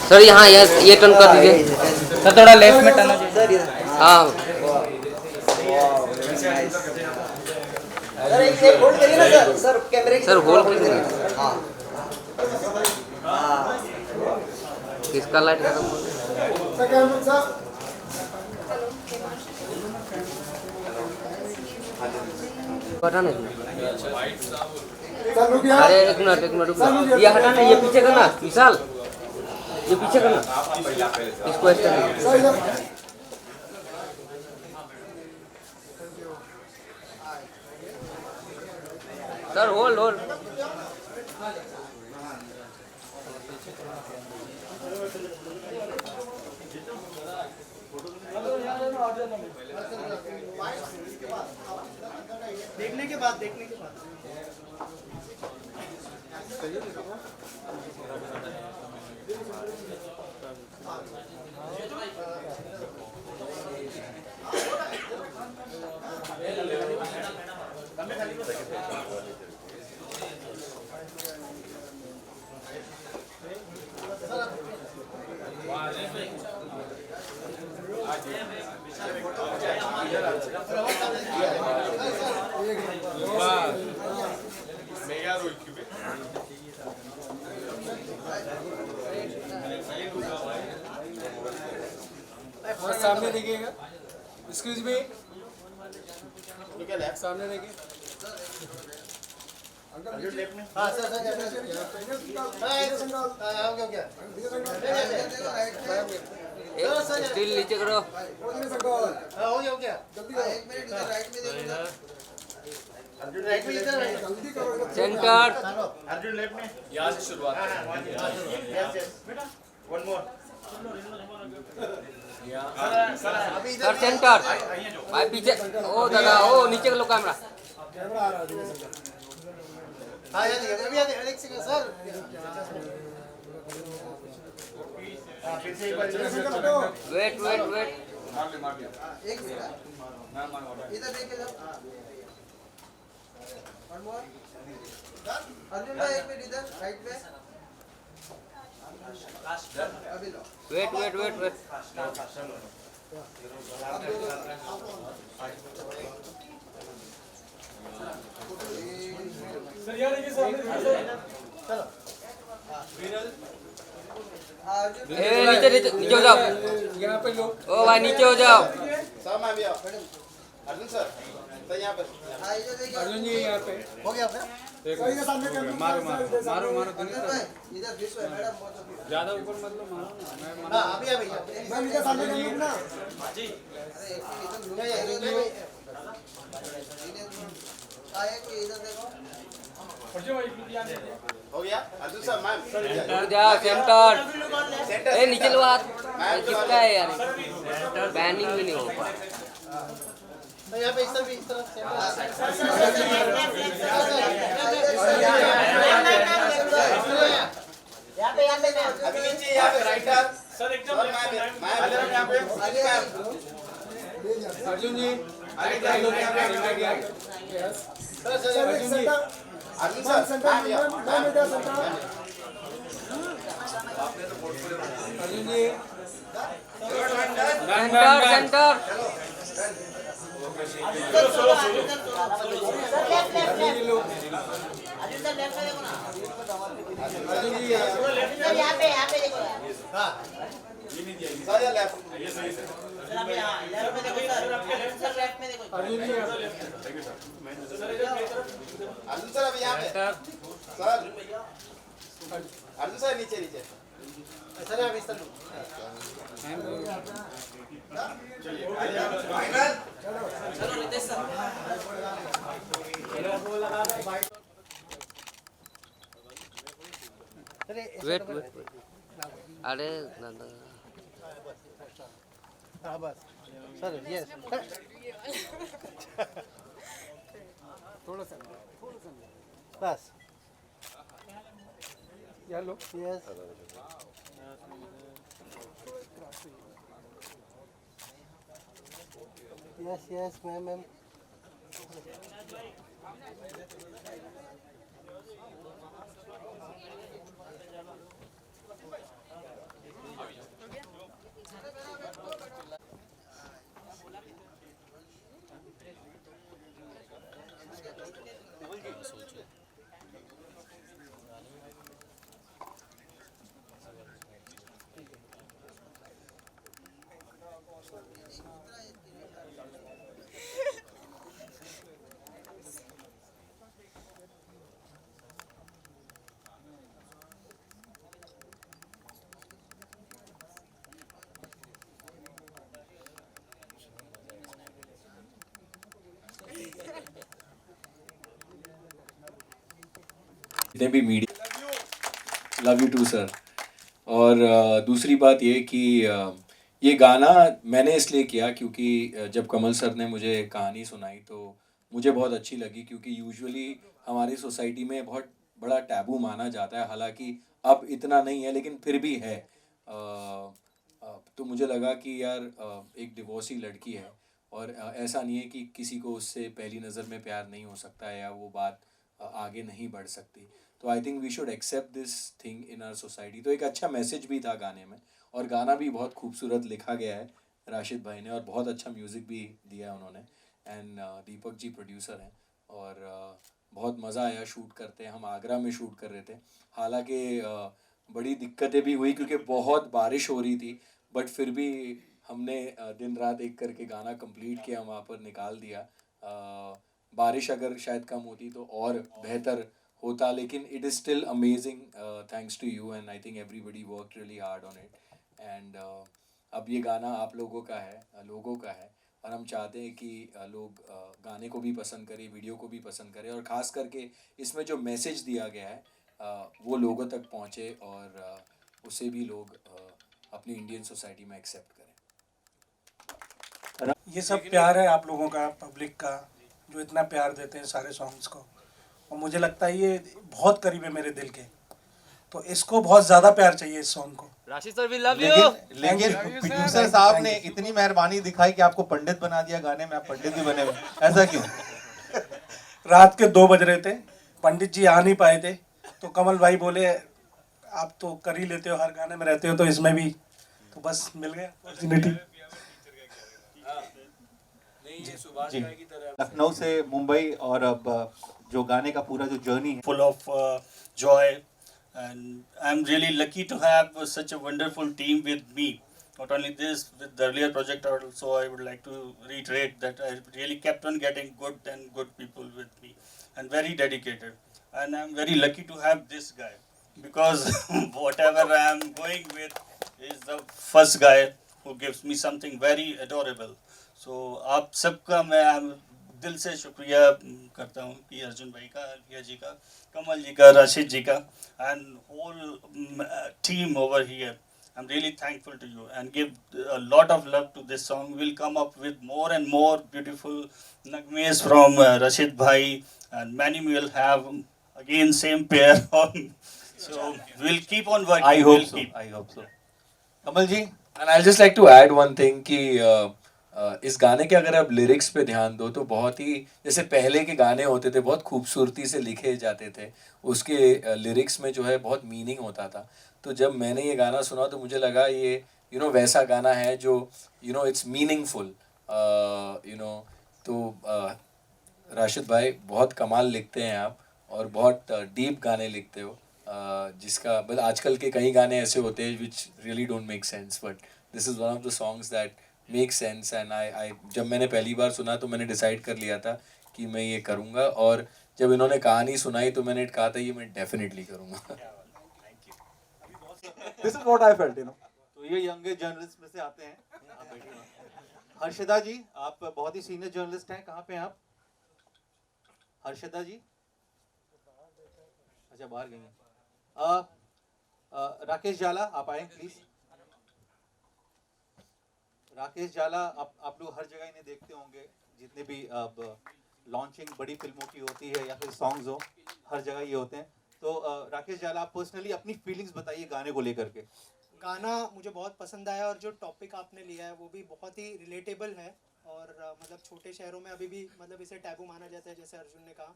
Sir यहाँ ये turn कर दीजिए सर, थोड़ा लेफ्ट में टर्न हो जाइए। हाँ सर एक होल्ड करिए ना सर, सर कैमरे की सर होल्ड कीजिए। हाँ किसका लाइट खत्म हो गया? पता नहीं। अरे एक मिनट रुक ना। ये हटाना, ये पीछे करना विशाल, ये पीछे करना, इसको ऐसे करना। Sir hold hold. देखने के बाद सामने देखिएगा, एक्सक्यूज मी, सामने देखिए। हाँ सर स्टील नीचे करो। हो गया एक मिनट इधर राइट में देखो, अर्जुन राइट में इधर सेंटर। अर्जुन लेफ्ट में, यहाँ से शुरुआत। Yes one more sir centre भाई पीछे। ओ दादा, ओ नीचे कर लो कैमरा। हाँ अभी एक सेकंड सर, फिर से एक बार वेट वेट वेट। एक मिनट इधर देखिए वन मोर अर्जुन भाई, एक मिनट इधर राइट में अभी लो wait wait wait wait. Sir यहाँ देखिए, सामने चलो अर्जुन ए नीचे नीचे नीचे हो जाओ। यहाँ पे लोग। ओ भाई नीचे हो जाओ। सर मैं भी आओ अर्जुन सर, तो यहाँ पर इधर देखिए अर्जुन जी यहाँ पे हो गया अपना मारो मारो मारो अर्जुन भाई इधर विश्व है मैडम, बहुत ज्यादा ऊपर मतलब मारो ना, मैं हाँ अभी मैं इधर सामने कर लूँ ना जी। अरे इधर आए कोई इधर देखो, हो गया अर्जुन सर मैम रुक जाओ सेंटर। ए नीचे लो हाथ। ये किसका है यार? बैनिंग भी नहीं हो पा। यहाँ पे इस तरफ यहाँ पे अभी नीचे यहाँ पे राइटर सर एकदम यहाँ पे अर्जुन जी अर्जुन सर अर्जुन जी सेंटर सेंटर। यहाँ पे देखो हाँ सर लेफ्ट लेफ्ट में देखो अर्जुन जी अर्जुन सर अभी यहाँ पे सर अर्जुन सर नीचे नीचे सर अभी सर चलो नितेश सर वेट वेट। अरे दादा हाँ बस सर यस थोड़ा सा बस यार लो। यस यस यस मैम जितने भी media, love you too sir. और दूसरी बात ये कि ये गाना मैंने इसलिए किया क्योंकि जब कमल सर ने मुझे कहानी सुनाई तो मुझे बहुत अच्छी लगी, क्योंकि यूजुअली हमारी सोसाइटी में बहुत बड़ा टैबू माना जाता है, हालांकि अब इतना नहीं है लेकिन फिर भी है। तो मुझे लगा कि यार एक डिवोर्सी लड़की है और ऐसा नहीं है कि किसी को उससे पहली नज़र में प्यार नहीं हो सकता है या वो बात आगे नहीं बढ़ सकती। तो I think we should accept this thing in our society. तो एक अच्छा मैसेज भी था गाने में, और गाना भी बहुत खूबसूरत लिखा गया है राशिद भाई ने, और बहुत अच्छा म्यूज़िक भी दिया है उन्होंने। एंड दीपक जी प्रोड्यूसर हैं, और बहुत मज़ा आया शूट करते हैं। हम आगरा में शूट कर रहे थे, हालांकि बड़ी दिक्कतें भी हुई क्योंकि बहुत बारिश हो रही थी, बट फिर भी हमने दिन रात एक करके गाना कंप्लीट किया, वहाँ पर निकाल दिया। बारिश अगर शायद कम होती तो और बेहतर होता, लेकिन it is still amazing thanks to you, and I think everybody work really hard on it. And अब ये गाना आप लोगों का है, लोगों का है, और हम चाहते हैं कि लोग गाने को भी पसंद करें, वीडियो को भी पसंद करें, और ख़ास करके इसमें जो मैसेज दिया गया है वो लोगों तक पहुँचे, और उसे भी लोग अपनी इंडियन सोसाइटी में एक्सेप्ट करें। ये सब प्यार है आप लोगों का, पब्लिक का, जो इतना प्यार देते हैं सारे सॉन्ग्स को, और मुझे लगता है ये बहुत करीब है मेरे दिल के, तो इसको बहुत ज़्यादा प्यार चाहिए इस सॉन्ग को। Rashid sir we love you. लेकिन प्रोड्यूसर साहब ने इतनी मेहरबानी दिखाई कि आपको पंडित बना दिया गाने में, आप पंडित भी बने हुए, ऐसा क्यों? रात के 2 बज रहे थे, पंडित जी आ नहीं पाए थे, तो कमल भाई बोले आप तो कर ही लेते हो, हर गाने में रहते हो, तो इसमें भी, तो बस मिल गया अपॉर्चुनिटी। जी, लखनऊ से मुंबई, और अब जो गाने का पूरा जो जर्नी है, full of joy, and I'm really lucky to have such a wonderful team with me. Not only this, with the earlier project also, I would like to reiterate that I really kept on getting good people with me, and very dedicated. And I'm very lucky to have this guy, because whatever I am going with is the first guy who gives me something very adorable. So आप सबका मैं दिल से शुक्रिया करता हूँ कि अर्जुन भाई का, अलिया जी का, कमल जी का, राशिद जी का, and whole team over here. I'm really thankful to you, and give a lot of love to this song. We'll come up with more and more beautiful nagmes from Rashid bhai, and many will have again same pair on. So we'll keep on working. I hope we'll so. keep. I hope so. Kamal ji, and I just like to add one thing कि इस गाने के अगर आप lyrics पे ध्यान दो तो बहुत ही, जैसे पहले के गाने होते थे बहुत खूबसूरती से लिखे जाते थे, उसके लिरिक्स में जो है बहुत मीनिंग होता था। तो जब मैंने ये गाना सुना तो मुझे लगा ये वैसा गाना है जो इट्स मीनिंगफुल। तो राशिद भाई बहुत कमाल लिखते हैं आप, और बहुत डीप गाने लिखते हो, जिसका बस आजकल के कई गाने ऐसे होते हैं which really don't make sense, but this is one of the songs that make sense. And I जब मैंने पहली बार सुना तो मैंने डिसाइड कर लिया था कि मैं ये करूँगा, और जब इन्होंने कहानी सुनाई तो मैंने कहा था ये मैं डेफिनेटली करूँगा। This is what I felt, तो ये यंगेस्ट जर्नलिस्ट में से आते हैं। आप बैठिए। हर्षदा जी, आप बहुत ही सीनियर जर्नलिस्ट हैं, कहाँ पे हैं आप? हर्षदा जी, अच्छा बाहर गई हैं। राकेश जाला, आप आए प्लीज। राकेश जाला, आप लोग हर जगह इन्हें देखते होंगे, जितने भी अब लॉन्चिंग बड़ी फिल्मों की होती है या फिर सॉन्ग्स हो, हर जगह ये होते हैं। तो राकेश जाला, आप पर्सनली अपनी फीलिंग्स बताइए गाने को लेकर के। गाना मुझे बहुत पसंद आया, और जो टॉपिक आपने लिया है वो भी बहुत ही रिलेटेबल है, और मतलब छोटे शहरों में अभी भी मतलब इसे टैबू माना जाता है, जैसे अर्जुन ने कहा,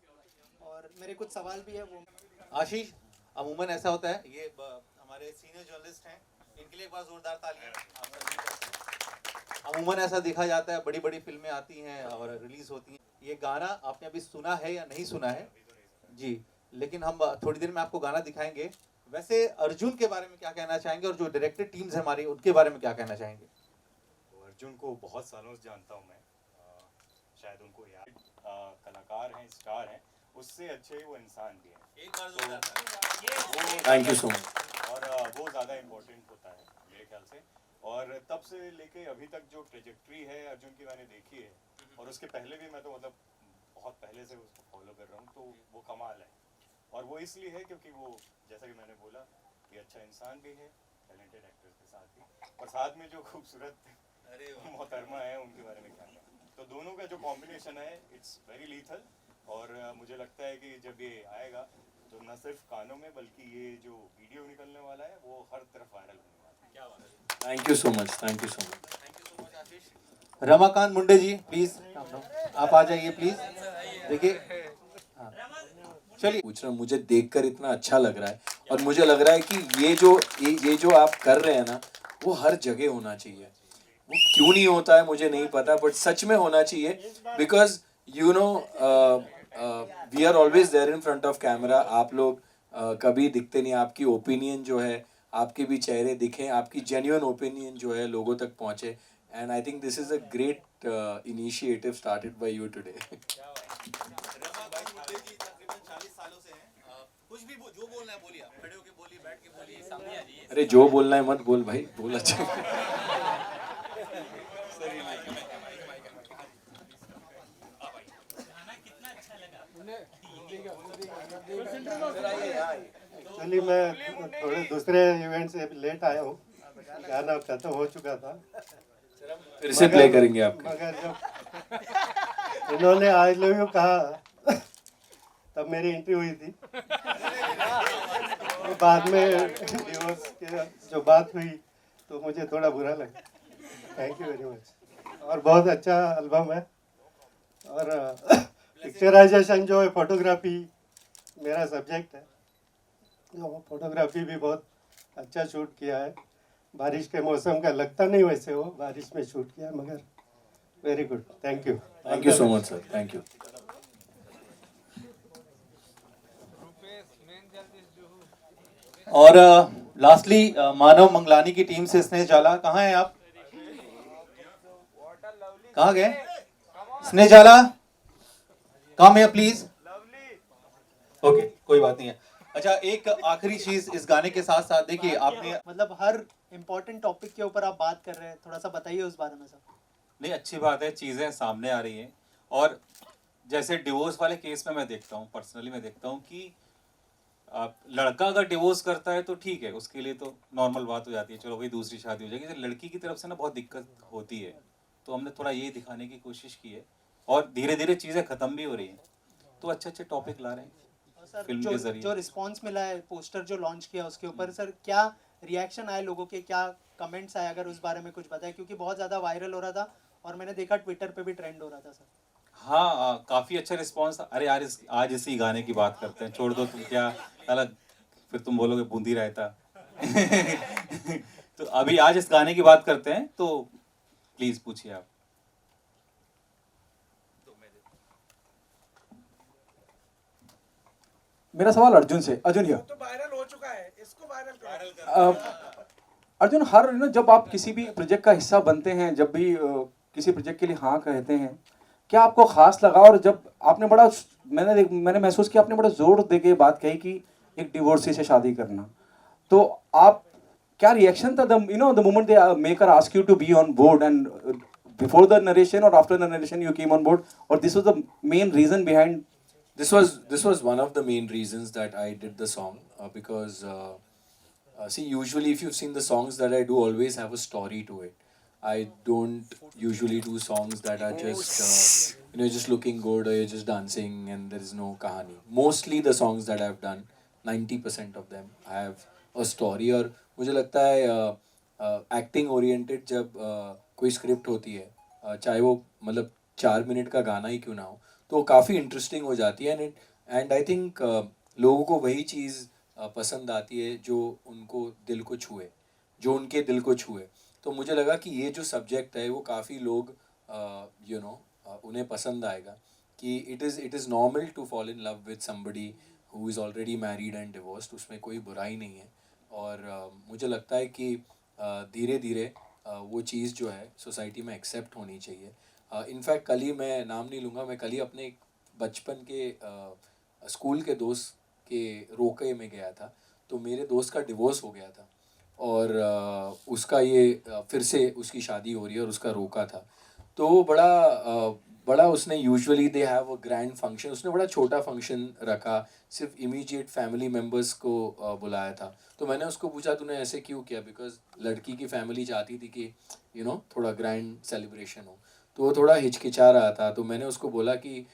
और मेरे कुछ सवाल भी है वो। आशीष, अमूमन ऐसा होता है, ये हमारे सीनियर जर्नलिस्ट हैं, इनके लिए एक बार जोरदार तालियां। अमूमन ऐसा देखा जाता है, बड़ी बड़ी फिल्में आती हैं और रिलीज होती हैं, ये गाना आपने अभी सुना है या नहीं सुना है जी, लेकिन हम थोड़ी देर में आपको गाना दिखाएंगे। वैसे अर्जुन के बारे में क्या कहना चाहेंगे, और जो डायरेक्टर टीम्स है हमारी, उनके बारे में क्या कहना चाहेंगे? तो अर्जुन को बहुत सालों से जानता हूँ मैं, शायद उनको याद, कलाकार हैं, स्टार हैं, उससे अच्छे वो इंसान भी हैं। एक बार थैंक यू सो मच। और वो ज़्यादा इम्पोर्टेंट होता है मेरे ख्याल से, और तब से लेके अभी तक जो ट्रेजेक्ट्री है अर्जुन की मैंने देखी है, और उसके पहले भी मैं तो मतलब बहुत पहले से उसको फॉलो कर रहा हूँ, तो वो कमाल है। और वो इसलिए है क्योंकि वो जैसा कि मैंने बोला कि अच्छा इंसान भी है, टैलेंटेड एक्टर के साथ ही, और साथ में जो खूबसूरत मोहतरमा है उनके बारे में क्या कहना। तो दोनों का जो कॉम्बिनेशन है इट्स वेरी लीथल, और मुझे लगता है कि जब ये आएगा तो न सिर्फ कानों में बल्कि ये जो वीडियो निकलने वाला है वो हर तरफ वायरल होने वाला है। क्या बात है। Thank you so much, thank you so much. Ramakant Munde ji please आप आ जाइए प्लीज। देखिए चलिए, पूछ रहा हूँ, मुझे देखकर इतना अच्छा लग रहा है और मुझे लग रहा है कि ये जो आप कर रहे हैं ना वो हर जगह होना चाहिए। वो क्यों नहीं होता है मुझे नहीं पता, बट सच में होना चाहिए, because you know we are always there in front of camera. आप लोग कभी दिखते नहीं, आपकी ओपिनियन जो है, आपके भी चेहरे दिखें, आपकी जेन्युइन ओपिनियन जो है लोगों तक पहुंचे, and I think this is a great initiative started by you today. कुछ भी जो बोलना है बोलिए, खड़े होके बोलिए, बैठ के बोलिए, सामने आ जाइए। अरे जो बोलना है मत बोल भाई, बोल अच्छा। चलिए मैं थोड़े दूसरे इवेंट से लेट आया हूँ, गाना खत्म हो चुका था, फिर से प्ले करेंगे आपका। मगर जब इन्होंने आई लव यू कहा तब मेरी एंट्री हुई थी। तो बाद में डिवोर्स के जो बात हुई तो मुझे थोड़ा बुरा लगा। Thank you very much. और बहुत अच्छा एल्बम है, और पिक्चराइजेशन जो है, फोटोग्राफी मेरा सब्जेक्ट है, तो फोटोग्राफी भी बहुत अच्छा शूट किया है। बारिश के मौसम का लगता नहीं वैसे वो बारिश में शूट किया, मगर very good. Thank you, thank you so much sir, thank you. और लास्टली मानव मंगलानी की टीम से स्नेह जाला, कहाँ हैं आप? कहाँ गए स्नेह जाला? कम है प्लीज। ओके कोई बात नहीं है। अच्छा एक आखिरी चीज इस गाने के साथ साथ, देखिए आपने मतलब हर इम्पोर्टेंट टॉपिक के ऊपर आप बात कर रहे हैं, थोड़ा सा बताइए उस बारे में सर। नहीं अच्छी बात है, चीज़ें सामने आ रही हैं। और जैसे डिवोर्स वाले केस में मैं देखता हूँ, पर्सनली मैं देखता हूँ कि लड़का अगर डिवोर्स करता है तो ठीक है, उसके लिए तो नॉर्मल बात हो जाती है, चलो भाई दूसरी शादी हो जाएगी। जब लड़की की तरफ से ना बहुत दिक्कत होती है, तो हमने थोड़ा ये दिखाने की कोशिश की है, और धीरे धीरे चीज़ें ख़त्म भी हो रही हैं। तो अच्छे अच्छे टॉपिक ला रहे हैं सर फिल्म के जरिए। जो रिस्पांस मिला है, पोस्टर जो लॉन्च किया उसके ऊपर सर, क्या रिएक्शन आए लोगों के, क्या कमेंट्स आए, अगर उस बारे में कुछ बताएं, क्योंकि बहुत ज़्यादा वायरल हो रहा था और मैंने देखा ट्विटर पे भी ट्रेंड हो रहा था सर। हाँ काफ़ी अच्छा रिस्पांस था। अरे यार आज इसी गाने की बात करते हैं, छोड़ दो तुम क्या अलग, फिर तुम बोलोगे बूंदी रायता। तो अभी आज इस गाने की बात करते हैं, तो प्लीज पूछिए आप। मेरा सवाल अर्जुन से। अर्जुन हियर। तो वायरल हो चुका है, इसको वायरल करो। अर्जुन, हर जब आप किसी भी प्रोजेक्ट का हिस्सा बनते हैं, जब भी किसी प्रोजेक्ट के लिए हाँ कहते हैं, क्या आपको खास लगा? और जब आपने बड़ा मैंने महसूस किया आपने बड़ा जोर दे के बात कही कि एक डिवोर्सी से शादी करना, तो आप क्या रिएक्शन था the moment they maker ask you to be on board, and before the narration or after the narration you came on board, or this was the main reason behind? This was one of the main reasons that I did the song, because see, usually if you've seen the songs that I do, always have a story to it. I don't usually do songs that are just just looking good or you're just dancing and there is no kahani. Mostly the songs that I've done, 90% of them I have a story. और मुझे लगता है acting oriented जब कोई script होती है, चाहे वो मतलब 4 मिनट का गाना ही क्यों ना हो, तो काफ़ी इंटरेस्टिंग हो जाती है। एंड आई थिंक लोगों को वही चीज़ पसंद आती है जो उनको दिल को छुए, जो उनके दिल को छुए। तो मुझे लगा कि ये जो सब्जेक्ट है वो काफ़ी लोग उन्हें पसंद आएगा, कि it is normal to fall in love with somebody who is already married and divorced, उसमें कोई बुराई नहीं है। और मुझे लगता है कि धीरे धीरे वो चीज़ जो है सोसाइटी में एक्सेप्ट होनी चाहिए। इनफैक्ट कल ही, मैं नाम नहीं लूँगा, मैं कल ही अपने एक बचपन के स्कूल के दोस्त के रोके में गया था, तो मेरे दोस्त का डिवोर्स हो गया था और उसका ये फिर से उसकी शादी हो रही है और उसका रोका था। तो वो बड़ा बड़ा उसने usually they have a grand function, उसने बड़ा छोटा फंक्शन रखा, सिर्फ इमीडिएट फैमिली मेम्बर्स को बुलाया था। तो मैंने उसको पूछा तूने ऐसे क्यों किया, बिकॉज लड़की की फैमिली चाहती थी कि थोड़ा ग्रैंड सेलिब्रेशन हो। तो वो थोड़ा हिचकिचा रहा था, तो मैंने उसको बोला कि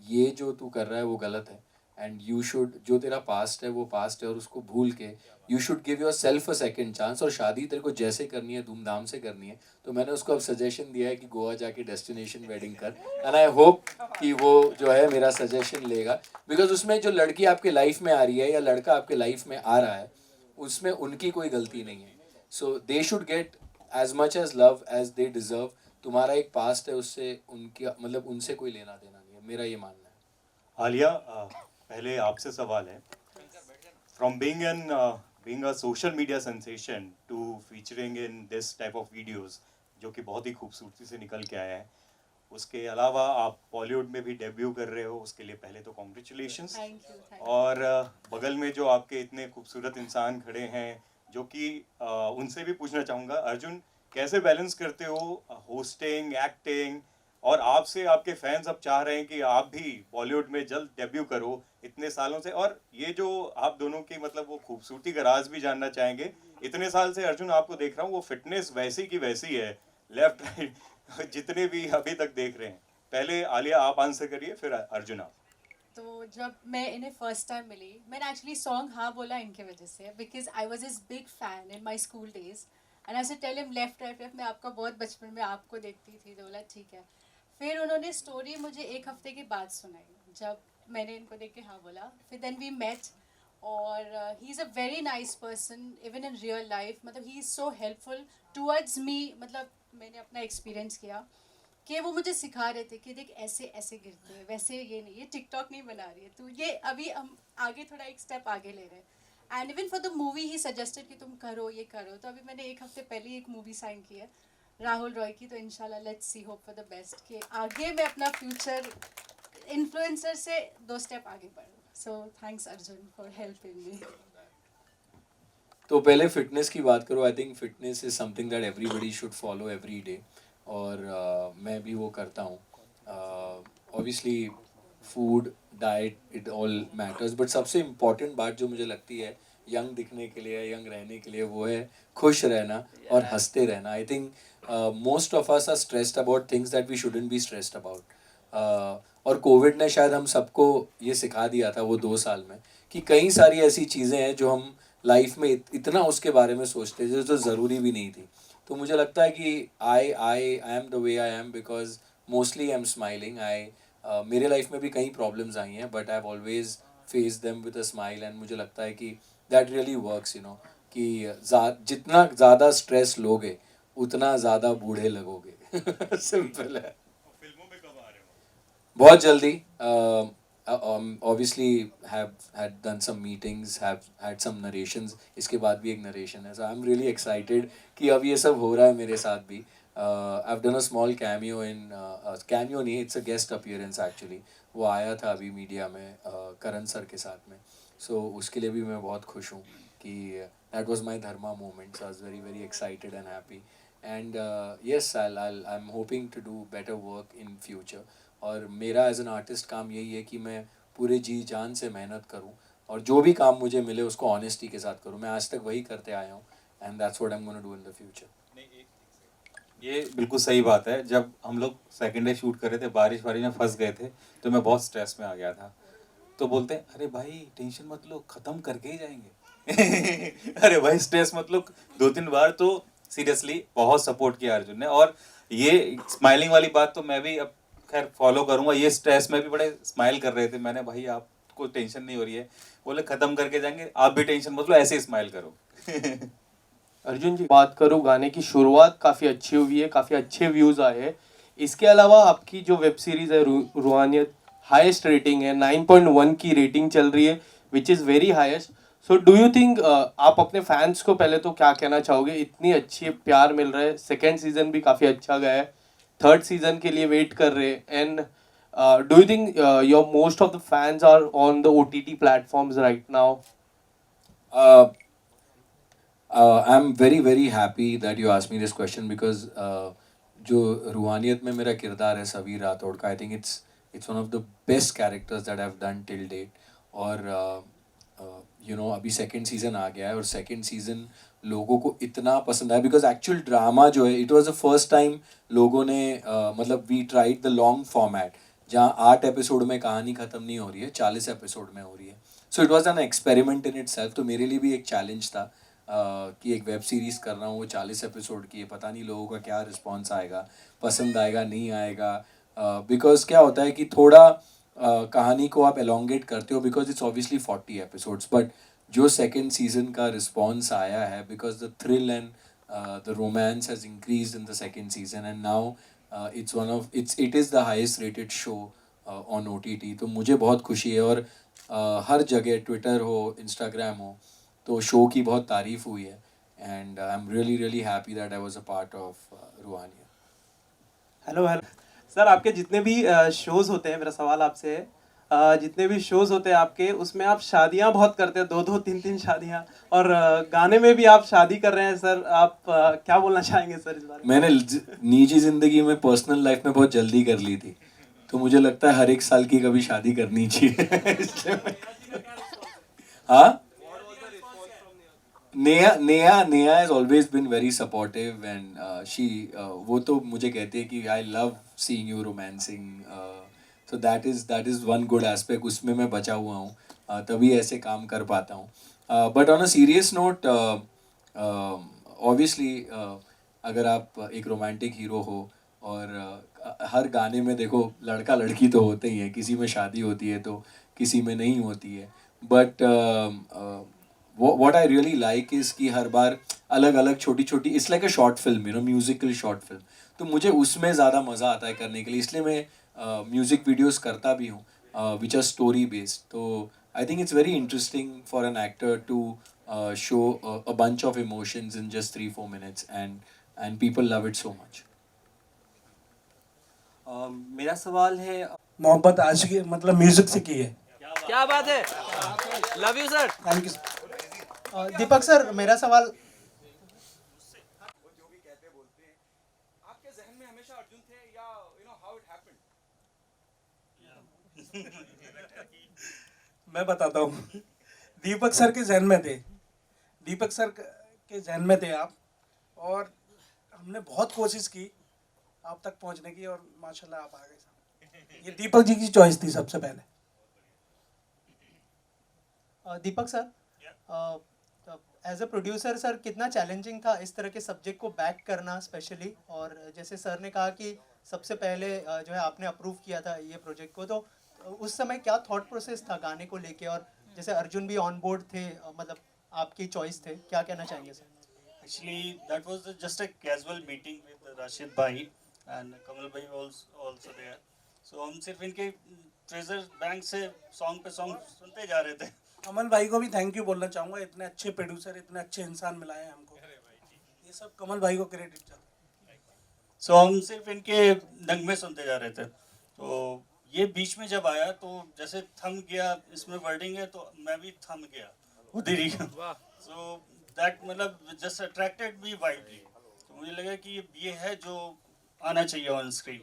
ये जो तू कर रहा है वो गलत है, एंड यू शुड, जो तेरा पास्ट है वो पास्ट है, और उसको भूल के you should give your self a second chance, और शादी तेरे को जैसे करनी है धूमधाम से करनी है। तो मैंने उसको अब सजेशन दिया है कि गोवा जाके डेस्टिनेशन वेडिंग कर, एंड आई होप कि वो जो है मेरा सजेशन लेगा, बिकॉज उसमें जो लड़की आपके लाइफ में आ रही है या लड़का आपके लाइफ में आ रहा है उसमें उनकी कोई गलती नहीं है। So they should get as much as love as they deserve. तुम्हारा एक पास्ट है, उससे उनकी मतलब उनसे कोई लेना देना नहीं है, मेरा ये मानना है। आलिया, पहले आपसे सवाल है, from being a social media sensation to featuring in this type of videos जो कि बहुत ही खूबसूरती से निकल के आया है, उसके अलावा आप बॉलीवुड में भी डेब्यू कर रहे हो, उसके लिए पहले तो कॉन्ग्रेचुलेशंस। और बगल में जो आपके इतने खूबसूरत इंसान खड़े हैं, जो कि उनसे भी पूछना चाहूँगा, अर्जुन कैसे बैलेंस करते हो होस्टिंग, एक्टिंग, और आपसे आपके फैंस अब चाह रहे हैं कि आप भी बॉलीवुड में जल्द डेब्यू करो इतने सालों से, और ये जो आप दोनों की मतलब वो खूबसूरती का राज भी जानना चाहेंगे। इतने साल से अर्जुन आपको देख रहा हूँ, वो फिटनेस वैसी की वैसी है, लेफ्ट राइट जितने भी अभी तक देख रहे हैं। पहले आलिया आप आंसर करिए, फिर अर्जुन आप। तो जब मैं इन्हें फर्स्ट टाइम मिली, मैंने एक्चुअली सॉन्ग हाँ बोला इनके वजह से, because I was is big fan in my school days, and I say tell him left right left, मैं आपका बहुत बचपन में आपको देखती थी। तो बोला ठीक है। फिर उन्होंने स्टोरी मुझे एक हफ्ते के बाद सुनाई, जब मैंने इनको देख के हाँ बोला। फिर देन वी मेट, और he is a very nice person even in real life, मतलब he is so helpful towards me. मतलब मैंने अपना एक्सपीरियंस किया कि वो मुझे सिखा रहे थे कि देख ऐसे ऐसे गिरते हैं, वैसे ये नहीं, ये टिकटॉक नहीं बना रही है तू, ये अभी हम आगे थोड़ा एक स्टेप आगे ले रहे हैं। And even for the movie he suggested कि तुम करो ये करो। तो अभी मैंने एक हफ्ते पहले एक मूवी साइन की है राहुल रॉय की, तो इंशाल्लाह let's see, hope for the best कि आगे मैं अपना फ्यूचर इन्फ्लुएंसर से 2 स्टेप आगे बढ़ूँ। So thanks Arjun for helping me. तो पहले फिटनेस की बात करो, I think fitness is something that everybody should follow every day, और मैं भी वो करता हूँ। Obviously food, diet, it all matters, but सबसे इम्पॉर्टेंट बात जो मुझे लगती है यंग दिखने के लिए, यंग रहने के लिए, वो है खुश रहना और हंसते रहना। I think most of us are stressed about things that we shouldn't be stressed about, और कोविड ने शायद हम सबको ये सिखा दिया था वो 2 साल में कि कई सारी ऐसी चीज़ें हैं जो हम लाइफ में इतना उसके बारे में सोचते थे जो ज़रूरी भी नहीं थी। तो मुझे लगता है कि I am the way I am because mostly I am smiling. मेरे लाइफ में भी कई प्रॉब्लम्स आई हैं, but I have always face them with a smile, and मुझे लगता है कि दैट रियली वर्क्स, कि जितना ज़्यादा स्ट्रेस लोगे उतना ज़्यादा बूढ़े लगोगे। सिंपल है। फिल्मों में कब आ रहे हो? बहुत जल्दी। obviously have had done some meetings, have had some narrations, इसके बाद भी एक narration है, so I'm really excited कि अब ये सब हो रहा है मेरे साथ भी। I've done a small cameo in cameo नहीं, it's a guest appearance actually, वो आया था अभी मीडिया में करण सर के साथ में, so उसके लिए भी मैं बहुत खुश हूँ कि that was my dharma moment, so I was very very excited and happy, and yes I'm hoping to do better work in future। और मेरा एज एन आर्टिस्ट काम यही है कि मैं पूरे जी जान से मेहनत करूं, और जो भी काम मुझे मिले उसको ऑनेस्टी के साथ करूं। मैं आज तक वही करते आया हूं, and that's what I am gonna do in the future. ये बिल्कुल सही बात है। जब हम लोग सेकेंड डे शूट कर रहे थे, बारिश में फंस गए थे, तो मैं बहुत स्ट्रेस में आ गया था। तो बोलते हैं अरे भाई टेंशन मत लो, ख़त्म करके ही जाएंगे। अरे भाई स्ट्रेस मत लो। 2-3 बार तो सीरियसली बहुत सपोर्ट किया अर्जुन ने, और ये स्माइलिंग वाली बात तो मैं भी अब खैर फॉलो करूंगा। ये स्ट्रेस में भी बड़े स्माइल कर रहे थे, मैंने भाई आपको टेंशन नहीं हो रही है, बोले खत्म करके जाएंगे, आप भी टेंशन मत लो, ऐसे ही स्माइल करो। अर्जुन जी, बात करूँ गाने की शुरुआत काफ़ी अच्छी हुई है, काफ़ी अच्छे व्यूज़ आए हैं। इसके अलावा आपकी जो वेब सीरीज़ है रूहानियत, हाईएस्ट रेटिंग है, 9.1 की रेटिंग चल रही है, which is very highest. So do you think आप अपने फैंस को पहले तो क्या कहना चाहोगे? इतनी अच्छी प्यार मिल रहा है, सेकेंड सीजन भी काफ़ी अच्छा गया है, थर्ड सीजन के लिए वेट कर रहे हैं, and do you think your most of the fans are on the OTT platforms right now? I'm very very happy that you asked me this question because जो रूहानियत में मेरा किरदार है सवीर राठौड़ का, I think it's one of the best characters that I have done till date. और अभी second season आ गया है और सेकंड सीज़न लोगों को इतना पसंद आया बिकॉज एक्चुअल ड्रामा जो है it was the first time लोगों ने मतलब we tried the long format जहाँ 8 एपिसोड में कहानी ख़त्म नहीं हो रही है, 40 एपिसोड में हो रही है. So it was an experiment in itself. तो मेरे लिए भी एक चैलेंज था कि एक वेब सीरीज़ कर रहा हूँ वो 40 एपिसोड की है, पता नहीं लोगों का क्या रिस्पॉन्स आएगा, पसंद आएगा नहीं आएगा. बिकॉज क्या होता है कि थोड़ा कहानी को आप एलोंगेट करते हो because it's obviously 40 episodes, but जो सेकेंड सीजन का रिस्पॉन्स आया है because the thrill and the romance has increase in the second season and now it is the highest rated show on OTT. तो मुझे बहुत खुशी है और हर जगह ट्विटर हो, इंस्टाग्राम हो, तो शो की बहुत तारीफ़ हुई है and I am really happy that I was a part of Ruhaniya. Hello sir, आपके जितने भी शोज़ होते हैं, मेरा सवाल आपसे है, जितने भी शोज़ होते हैं आपके, उसमें आप शादियां बहुत करते हैं, 2-2, 3-3 शादियां, और गाने में भी आप शादी कर रहे हैं सर. आप क्या बोलना चाहेंगे सर इस बारे में? मैंने निजी ज़िंदगी में, पर्सनल लाइफ में बहुत जल्दी कर ली थी, तो मुझे लगता है हर एक साल की कभी शादी करनी चाहिए. हाँ, Neha has always been very supportive and she वो तो मुझे कहते हैं कि I love seeing you romancing. So that is one good aspect. उसमें मैं बचा हुआ हूँ, तभी ऐसे काम कर पाता हूँ. But on a serious note, obviously अगर आप एक रोमांटिक हीरो हो और हर गाने में देखो लड़का लड़की तो होते ही हैं, किसी में शादी होती है तो किसी में नहीं होती है. But what I really like is कि हर बार अलग अलग छोटी छोटी, it's like a short film, musical short film. तो मुझे उसमें ज़्यादा मज़ा आता है करने के लिए, इसलिए मैं म्यूज़िक वीडियोस करता भी हूँ विच आर स्टोरी बेस्ड. तो I think it's very interesting for an actor to show a bunch of emotions in just 3-4 minutes and people love it so much. मेरा सवाल है, मोहब्बत आशिकी मतलब म्यूजिक से की है. क्या बात है, love you sir. Thank you. Deepak sir, मेरा सवाल, आपके जहन में हमेशा अर्जुन थे या हाउ इट हैपेंड? मैं बताता हूँ. दीपक सर के जहन में थे, दीपक सर के जहन में थे आप, और हमने बहुत कोशिश की आप तक पहुँचने की और माशाल्लाह आप आ गए. ये दीपक जी की चॉइस थी सबसे पहले. Deepak sir, as a producer sir, कितना चैलेंजिंग था इस तरह के सब्जेक्ट को बैक करना स्पेशली, और जैसे सर ने कहा कि सबसे पहले जो है आपने अप्रूव किया था ये प्रोजेक्ट को, तो उस समय क्या थॉट प्रोसेस था गाने को लेके, और जैसे अर्जुन भी ऑन बोर्ड थे, मतलब आपकी चॉइस थे, क्या कहना चाहेंगे sir? Actually, that was just a casual meeting with Rashid Bhai and Kamal Bhai was also there. So हम सिर्फ इनके ट्रेजर बैंक से सॉन्ग पे सॉन्ग सुनते जा रहे थे. कमल भाई को भी थैंक यू बोलना चाहूँगा, इतने अच्छे प्रोड्यूसर, इतने अच्छे इंसान मिलाए हैं हमको. ये सब कमल भाई को क्रेडिट चाहिए. So हम सिर्फ इनके नगमे सुनते जा रहे थे. तो ये बीच में जब आया तो जैसे थम गया, इसमें वर्डिंग है तो मैं भी थम गया उधर ही. So that मतलब just attracted me widely. तो मुझे लगा कि ये है जो आना चाहिए ऑन स्क्रीन.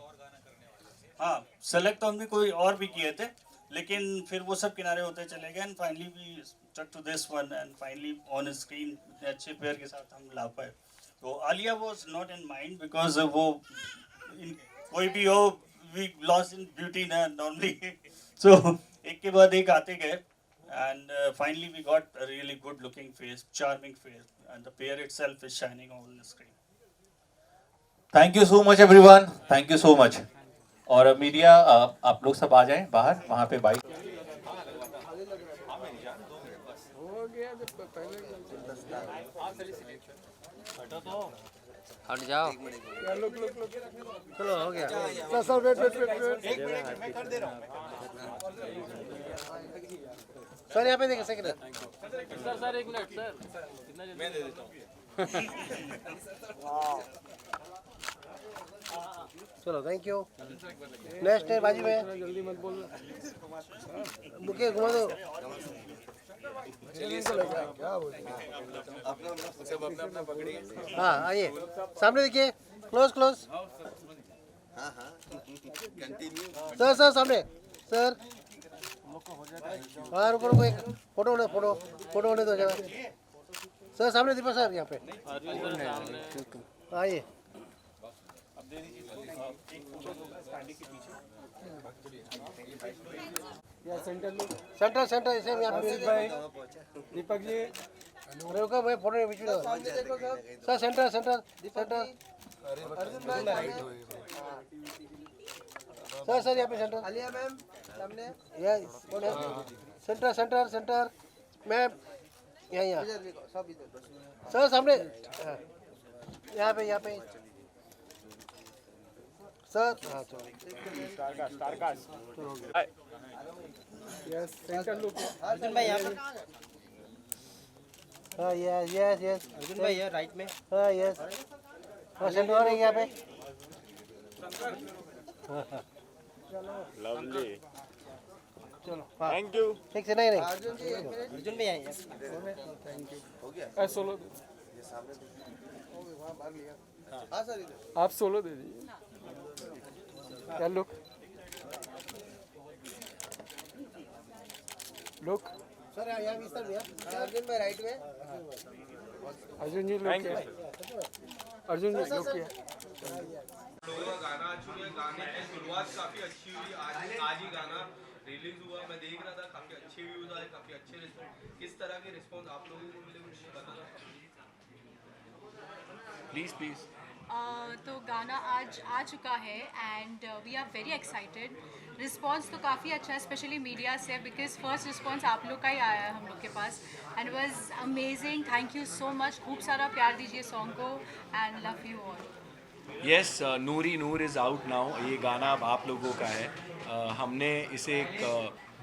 हाँ, सेलेक्ट तो हमने कोई और भी किए थे, लेकिन फिर वो सब किनारे होते चले गए, and finally we stuck to this one, and finally on screen इतने अच्छे पेयर के साथ हम ला पाए. तो Alia was not in mind because वो कोई भी हो, वी लॉस्ट इन ब्यूटी ना नॉर्मली. सो एक के बाद एक आते गए, and finally we got a really good looking face, charming face, and the pair itself is shining on the screen. Thank you so much everyone, thank you so much. और media आप लोग सब आ जाएं बाहर, वहाँ पे बाइक. हट जाओ, चलो हो गया. सर वेट एक मिनट मैं कर दे रहा हूँ. सर यहाँ पे देखिए सेकंड. सर 1 मिनट सर, मैं दे देता हूँ. चलो थैंक यू. नेक्स्ट है बाजी में, जल्दी मत बोल, बुके घुमा दो. हाँ आइए, सामने देखिए. क्लोज क्लोज सर सर सामने सर हाँ रुको रुको एक फोटो होने दो जरा सर सामने दीपक साहब यहाँ पे आइए सेंटर सेंटर इसे यहाँ पे दीपक जी रुको मैं फोटो बीच में sir centre centre centre sir sir यहाँ पे सेंटर आलिया मैम सामने सेंटर सेंटर सेंटर मैम यहाँ सर सामने यहाँ पे सर हाँ चलो यस सेंटर लुक अर्जुन भाई यहाँ पे हाँ यस यस यस अर्जुन भाई यहाँ राइट में हाँ यस हाँ सेंटर और यहाँ पे लवली चलो थैंक यू ठीक से नहीं अर्जुन भाई आइए थैंक यू हो गया सोलो ये सामने हाँ सर आप सोलो दे दीजिए क्या लुक सर यहाँ भी सर भैया अर्जुन भाई राइट में अर्जुन जी लुक किया अर्जुन जी लुक किया लोगों का गाना आ चुका है। गाने की शुरुआत काफी अच्छी हुई। आज ही गाना रिलीज हुआ। मैं देख रहा था काफी अच्छे व्यूज आए, काफी अच्छे रिस्पॉन्स। किस तरह के रिस्पॉन्स आप लोगों को मिले मुझे बता दो प्लीज प्लीज। तो गाना आज आ चुका है and we are very excited. Response तो काफ़ी अच्छा है, स्पेशली मीडिया से, बिकॉज फर्स्ट रिस्पांस आप लोग का ही आया है हम लोग के पास and was amazing. Thank you so much. खूब सारा प्यार दीजिए सॉन्ग को and love you all. Yes, Noori Noor is out now. ये गाना अब आप लोगों का है। हमने इसे एक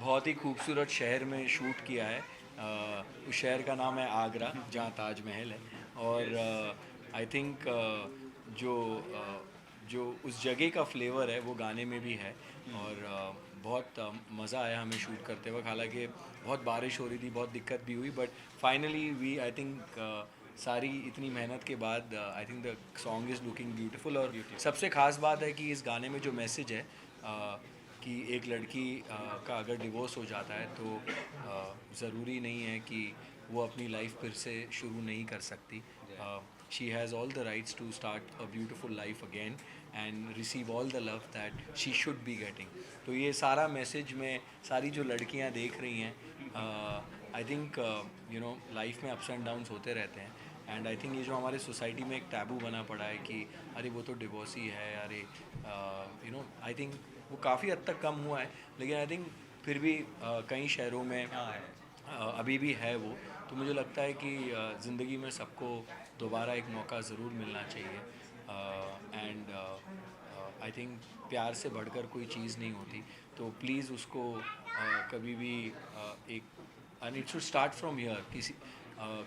बहुत ही खूबसूरत शहर में शूट किया है। उस शहर का नाम है आगरा, जहाँ ताजमहल है। और आई थिंक जो उस जगह का फ्लेवर है वो गाने में भी है। और बहुत मज़ा आया हमें शूट करते वक्त। हालांकि बहुत बारिश हो रही थी, बहुत दिक्कत भी हुई, but finally we I think सारी इतनी मेहनत के बाद I think the song is looking beautiful. और सबसे ख़ास बात है कि इस गाने में जो मैसेज है कि एक लड़की का अगर डिवोर्स हो जाता है तो ज़रूरी नहीं है कि वो अपनी लाइफ फिर से शुरू नहीं कर सकती। She has all the rights to start a beautiful life again and receive all the love that she should be getting. तो ये सारा मैसेज में सारी जो लड़कियां देख रही हैं, I think you know life में अप्स एंड डाउन्स होते रहते हैं। एंड आई थिंक ये जो हमारे सोसाइटी में एक टैबू बना पड़ा है कि अरे वो तो डिवोर्सी है, अरे यू नो, आई थिंक वो काफ़ी हद तक कम हुआ है, लेकिन आई थिंक फिर भी कई शहरों में अभी भी है वो। तो मुझे लगता है कि ज़िंदगी में सबको दोबारा एक मौका ज़रूर मिलना चाहिए। एंड आई थिंक प्यार से बढ़कर कोई चीज़ नहीं होती। तो प्लीज़ उसको कभी भी एक and it should start from here.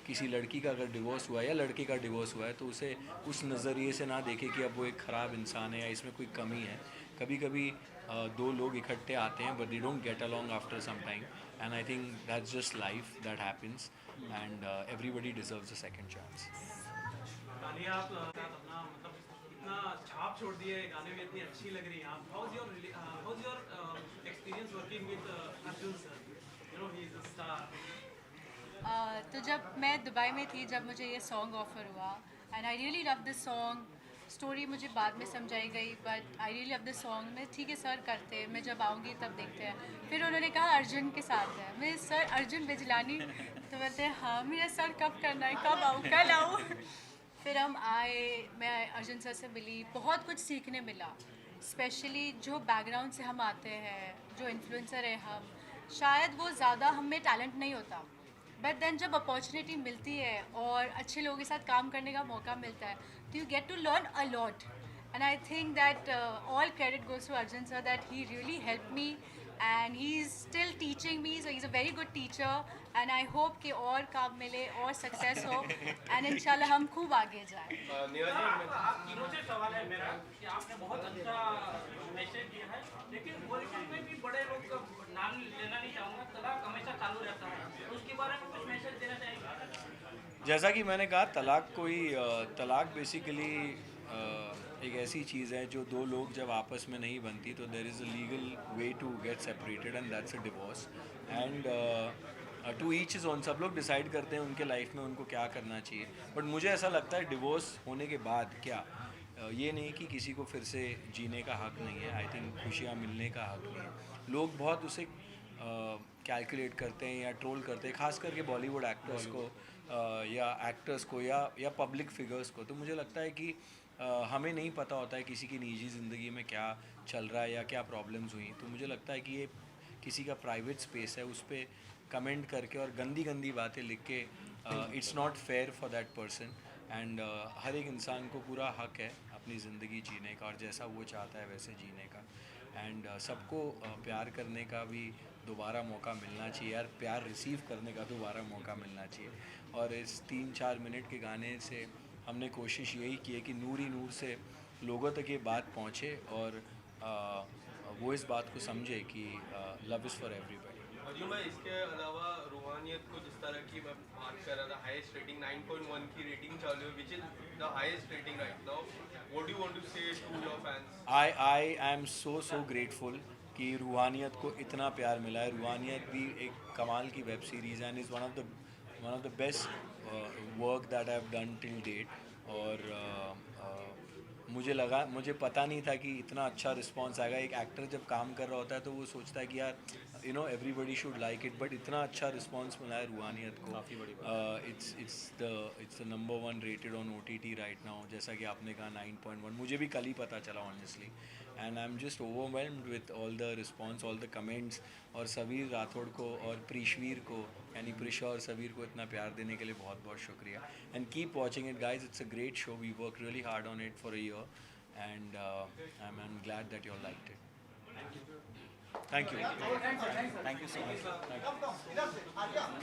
किसी लड़की का अगर डिवोर्स हुआ है या लड़के का डिवोर्स हुआ है तो उसे उस नज़रिए से ना देखे कि अब वो एक ख़राब इंसान है या इसमें कोई कमी है। कभी कभी दो लोग इकट्ठे आते हैं but they don't get along after some time, and I think that's just life, that happens, and everybody deserves a second chance. आप अपना मतलब इतना छाप छोड़ दिए, गाने में इतनी अच्छी लग रही है आप। How is your experience working with Arjun sir? You know he is a star. तो जब मैं दुबई में थी, जब मुझे ये सॉन्ग ऑफ़र हुआ and I really love this song. Story मुझे बाद में समझाई गई but I really love this song. मैं ठीक है सर करते हैं, मैं जब आऊँगी तब देखते हैं। फिर उन्होंने कहा अर्जुन के साथ है। मैं सर अर्जुन बिजलानी, तो बोलते हैं हाँ मेरा सर कब करना है, कब आऊँ, कल आऊँ। फिर हम आए, मैं अर्जुन सर से मिली, बहुत कुछ सीखने मिला। स्पेशली जो बैकग्राउंड से हम आते हैं, जो इन्फ्लुएंसर है हम, शायद वो ज़्यादा हम में टैलेंट नहीं होता, बट देन जब अपॉर्चुनिटी मिलती है और अच्छे लोगों के साथ काम करने का मौका मिलता है तो you get to learn a lot. And I think that all credit goes to Arjun sir, that he really help me and he is still teaching me, so he is a very good teacher. And I hope कि और काम मिले और success हो and इंशाल्लाह हम खूब आगे जाएं। तीनों से सवाल है मेरा कि आपने बहुत अच्छा मैसेज दिया है, लेकिन बॉलीवुड में भी बड़े लोग का नाम लेना नहीं चाहूँगा, तलाक हमेशा चालू रहता है, तो उसके बारे में कुछ मैसेज देना चाहेंगे? जैसा कि मैंने कहा, तलाक बेसिकली एक ऐसी चीज़ है जो दो लोग जब आपस में नहीं बनती तो there is a legal way to get separated and that's a divorce and to each his own. सब लोग डिसाइड करते हैं उनके लाइफ में उनको क्या करना चाहिए, बट मुझे ऐसा लगता है डिवोर्स होने के बाद क्या ये नहीं कि किसी को फिर से जीने का हक नहीं है। आई थिंक खुशियाँ मिलने का हक नहीं है। लोग बहुत उसे कैलकुलेट करते हैं या ट्रोल करते हैं, खास करके बॉलीवुड एक्टर्स को या एक्टर्स को या पब्लिक फिगर्स को। तो मुझे लगता है कि हमें नहीं पता होता है किसी की निजी ज़िंदगी में क्या चल रहा है या क्या प्रॉब्लम्स हुई। तो मुझे लगता है कि ये किसी का प्राइवेट स्पेस है, उस पर कमेंट करके और गंदी गंदी बातें लिख के it's not fair for that person. And हर एक इंसान को पूरा हक है अपनी ज़िंदगी जीने का और जैसा वो चाहता है वैसे जीने का। एंड सबको प्यार करने का भी दोबारा मौका मिलना चाहिए यार, प्यार रिसीव करने का दोबारा मौका मिलना चाहिए। और इस 3-4 मिनट के गाने से हमने कोशिश यही की है कि नूर ही नूर से लोगों तक ये बात पहुँचे और वो इस बात को समझे कि love is for everybody. Arjun भाई, इसके अलावा रूहानियत को जिस तरह की मैं बात कर रहा था, हाईएस्ट रेटिंग 9.1 की रेटिंग चालू है, which is the highest rating right now. What do you want to say to your fans? I am so grateful कि रूहानियत को इतना प्यार मिला है। रूहानियत भी एक कमाल की web series and is one of the best work that I have done till date. और मुझे पता नहीं था कि इतना अच्छा रिस्पांस आएगा। एक एक्टर जब काम कर रहा होता है तो वो सोचता है कि यार everybody should like it, but इतना अच्छा रिस्पांस मिला है रूहानियत को। It's the number 1 rated on OTT right now. जैसा कि आपने कहा 9.1, मुझे भी कल ही पता चला honestly. And I am just overwhelmed with all the response, all the comments. और सबीर राठौड़ को और प्रीशवीर को, यानी प्रिशा और सबीर को इतना प्यार देने के लिए बहुत बहुत शुक्रिया। And keep watching it guys, it's a great show. We work really hard on it for a year and I'm glad that you all liked it. Thank you. Thank you so much. Thank you.